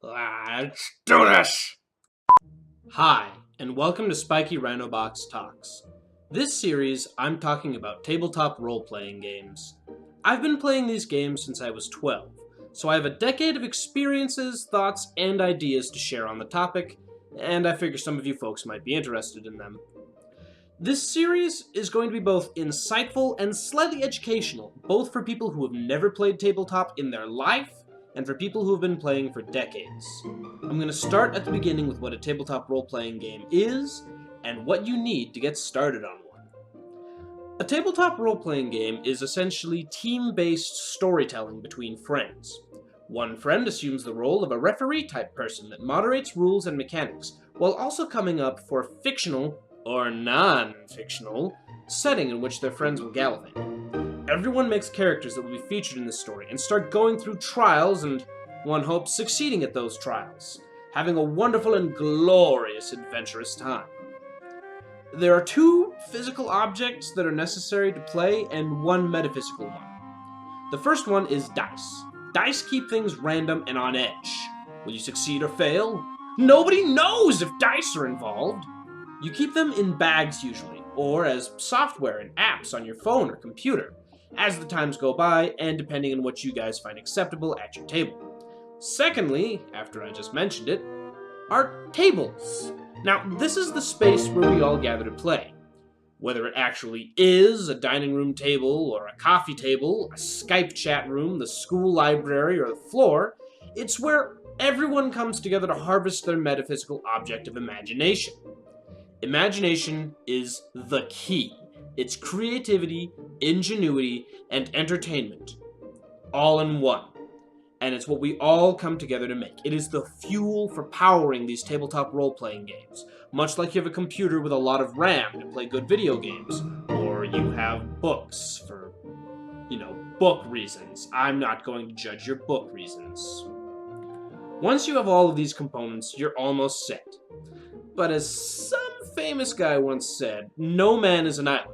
Let's do this! Hi, and welcome to SpikyRhinoBox Talks. This series, I'm talking about tabletop role-playing games. I've been playing these games since I was 12, so I have a decade of experiences, thoughts, and ideas to share on the topic, and I figure some of you folks might be interested in them. This series is going to be both insightful and slightly educational, both for people who have never played tabletop in their life, and for people who have been playing for decades. I'm going to start at the beginning with what a tabletop role-playing game is, and what you need to get started on one. A tabletop role-playing game is essentially team-based storytelling between friends. One friend assumes the role of a referee-type person that moderates rules and mechanics, while also coming up for a fictional, or non-fictional, setting in which their friends will gallivant. Everyone makes characters that will be featured in this story and start going through trials and, one hopes, succeeding at those trials, having a wonderful and glorious adventurous time. There are two physical objects that are necessary to play and one metaphysical one. The first one is dice. Dice keep things random and on edge. Will you succeed or fail? Nobody knows if dice are involved. You keep them in bags usually, or as software and apps on your phone or computer, as the times go by, and depending on what you guys find acceptable at your table. Secondly, after I just mentioned it, are tables. Now, this is the space where we all gather to play. Whether it actually is a dining room table, or a coffee table, a Skype chat room, the school library, or the floor, it's where everyone comes together to harvest their metaphysical object of imagination. Imagination is the key. It's creativity, ingenuity, and entertainment, all in one. And it's what we all come together to make. It is the fuel for powering these tabletop role-playing games, much like you have a computer with a lot of RAM to play good video games, or you have books for, book reasons. I'm not going to judge your book reasons. Once you have all of these components, you're almost set. But as some famous guy once said, no man is an island.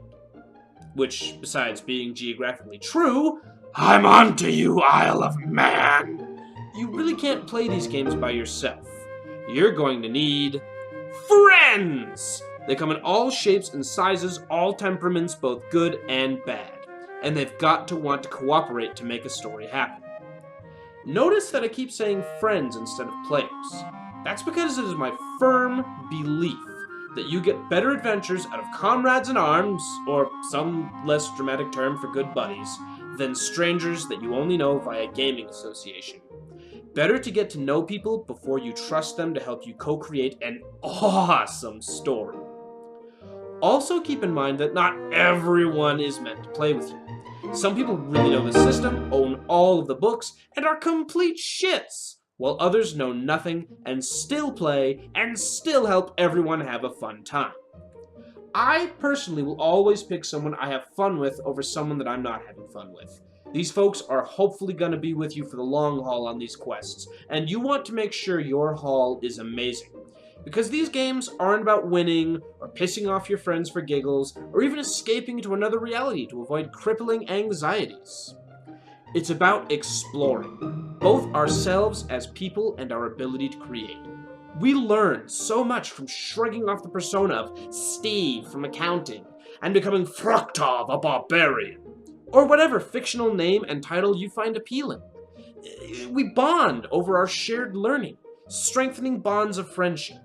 Which, besides being geographically true, I'm onto you, Isle of Man! You really can't play these games by yourself. You're going to need friends! They come in all shapes and sizes, all temperaments, both good and bad. And they've got to want to cooperate to make a story happen. Notice that I keep saying friends instead of players. That's because it is my firm belief that you get better adventures out of comrades in arms, or some less dramatic term for good buddies, than strangers that you only know via gaming association. Better to get to know people before you trust them to help you co-create an awesome story. Also keep in mind that not everyone is meant to play with you. Some people really know the system, own all of the books, and are complete shits, while others know nothing and still play and still help everyone have a fun time. I personally will always pick someone I have fun with over someone that I'm not having fun with. These folks are hopefully going to be with you for the long haul on these quests, and you want to make sure your haul is amazing. Because these games aren't about winning, or pissing off your friends for giggles, or even escaping to another reality to avoid crippling anxieties. It's about exploring, both ourselves as people and our ability to create. We learn so much from shrugging off the persona of Steve from accounting and becoming Fruktov, a barbarian, or whatever fictional name and title you find appealing. We bond over our shared learning, strengthening bonds of friendship.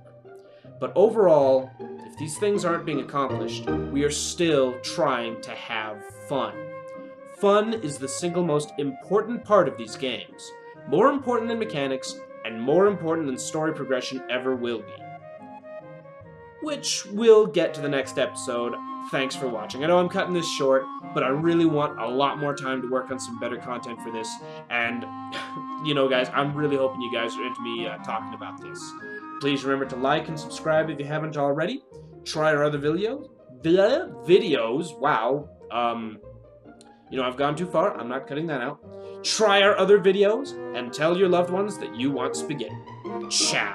But overall, if these things aren't being accomplished, we are still trying to have fun. Fun is the single most important part of these games, more important than mechanics, and more important than story progression ever will be. Which we'll get to the next episode. Thanks for watching. I know I'm cutting this short, but I really want a lot more time to work on some better content for this, and, guys, I'm really hoping you guys are into me talking about this. Please remember to like and subscribe if you haven't already. Try our other videos. Wow. I've gone too far. I'm not cutting that out. Try our other videos, and tell your loved ones that you want spaghetti. Ciao.